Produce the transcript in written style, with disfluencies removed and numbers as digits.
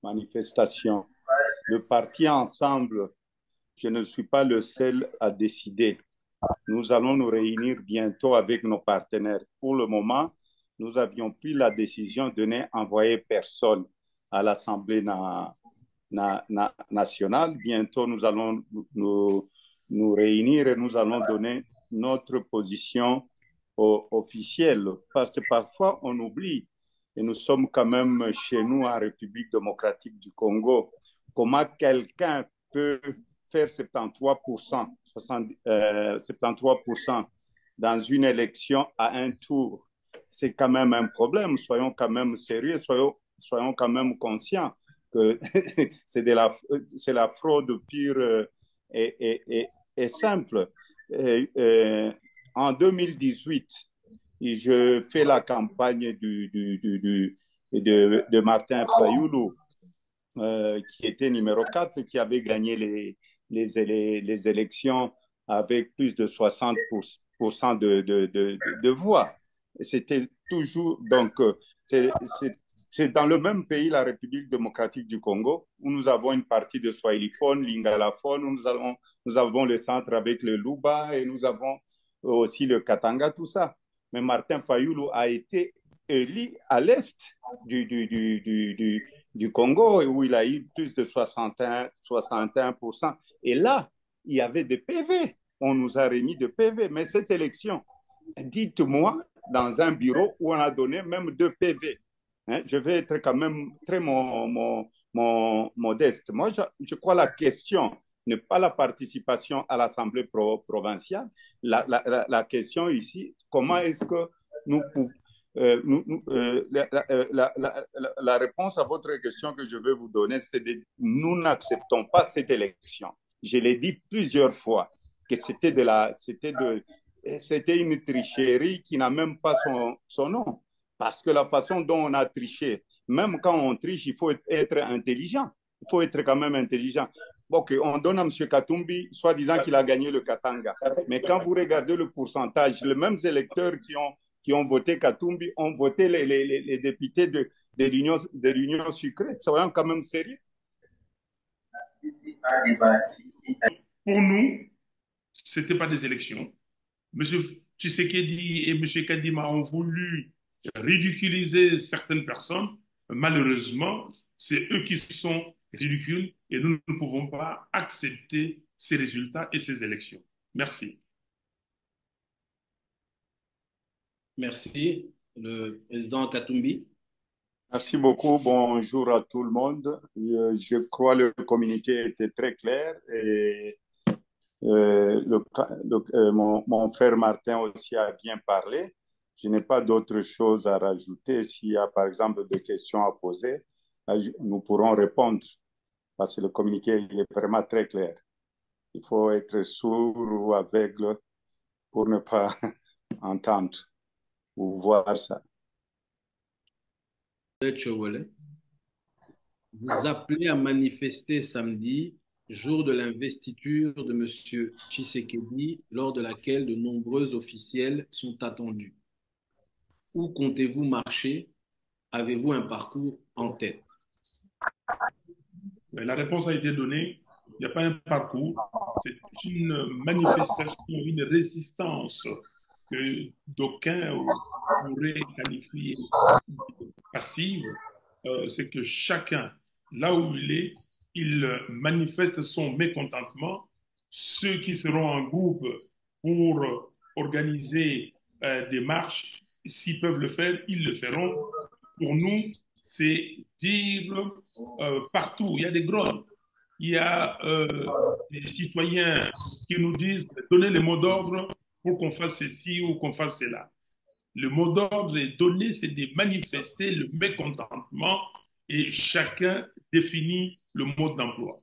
manifestation. Le parti Ensemble, je ne suis pas le seul à décider. Nous allons nous réunir bientôt avec nos partenaires. Pour le moment, nous avions pris la décision de n'envoyer personne à l'Assemblée nationale. Bientôt, nous allons nous réunir et nous allons donner notre position officielle. Parce que parfois, on oublie, et nous sommes quand même chez nous en République démocratique du Congo, comment quelqu'un peut faire 73%, 73% dans une élection à un tour. C'est quand même un problème. Soyons quand même sérieux, soyons quand même conscients que c'est la fraude pure et simple. En 2018, je fais la campagne de Martin Fayoulou, qui était numéro 4, qui avait gagné les élections avec plus de 60% de voix. C'était toujours, donc, c'est dans le même pays, la République démocratique du Congo, où nous avons une partie de Swahiliphone, Lingalaphone, nous avons le centre avec le Luba et nous avons aussi le Katanga, tout ça. Mais Martin Fayoulou a été élu à l'est du Congo, où il a eu plus de 61%. Et là, il y avait des PV. On nous a remis des PV. Mais cette élection, dites-moi, dans un bureau où on a donné même 2 PV. Hein, je vais être quand même très modeste. Moi, je crois la question n'est pas la participation à l'Assemblée provinciale. La question ici, comment est-ce que nous pouvons la réponse à votre question que je vais vous donner, c'est que nous n'acceptons pas cette élection. Je l'ai dit plusieurs fois que c'était une tricherie qui n'a même pas son nom. Parce que la façon dont on a triché, même quand on triche, il faut être intelligent. Il faut être quand même intelligent. Ok, on donne à M. Katumbi, soi-disant qu'il a gagné le Katanga. Mais quand vous regardez le pourcentage, les mêmes électeurs qui ont voté Katumbi ont voté les députés de l'Union sucrée. Soyons quand même sérieux. Pour nous, ce n'était pas des élections. M. Tshisekedi et M. Kadima ont voulu ridiculiser certaines personnes. Malheureusement, c'est eux qui sont ridicules et nous ne pouvons pas accepter ces résultats et ces élections. Merci. Merci. Le président Katumbi. Merci beaucoup. Bonjour à tout le monde. Je crois que le communiqué était très clair et mon frère Martin aussi a bien parlé. Je n'ai pas d'autre chose à rajouter. S'il y a, par exemple, des questions à poser, nous pourrons répondre parce que le communiqué il est vraiment très clair. Il faut être sourd ou aveugle pour ne pas entendre ou voir ça. Vous appelez à manifester samedi, jour de l'investiture de M. Tshisekedi, lors de laquelle de nombreux officiels sont attendus. Où comptez-vous marcher? Avez-vous un parcours en tête? La réponse a été donnée. Il n'y a pas un parcours. C'est une manifestation, une résistance que d'aucuns pourraient qualifier de passive. C'est que chacun, là où il manifeste son mécontentement. Ceux qui seront en groupe pour organiser des marches, s'ils peuvent le faire, ils le feront. Pour nous, c'est dire partout, il y a des grottes, il y a des citoyens qui nous disent donnez les mots d'ordre pour qu'on fasse ceci ou qu'on fasse cela. Le mot d'ordre est donné, c'est de manifester le mécontentement et chacun définit le mode d'emploi.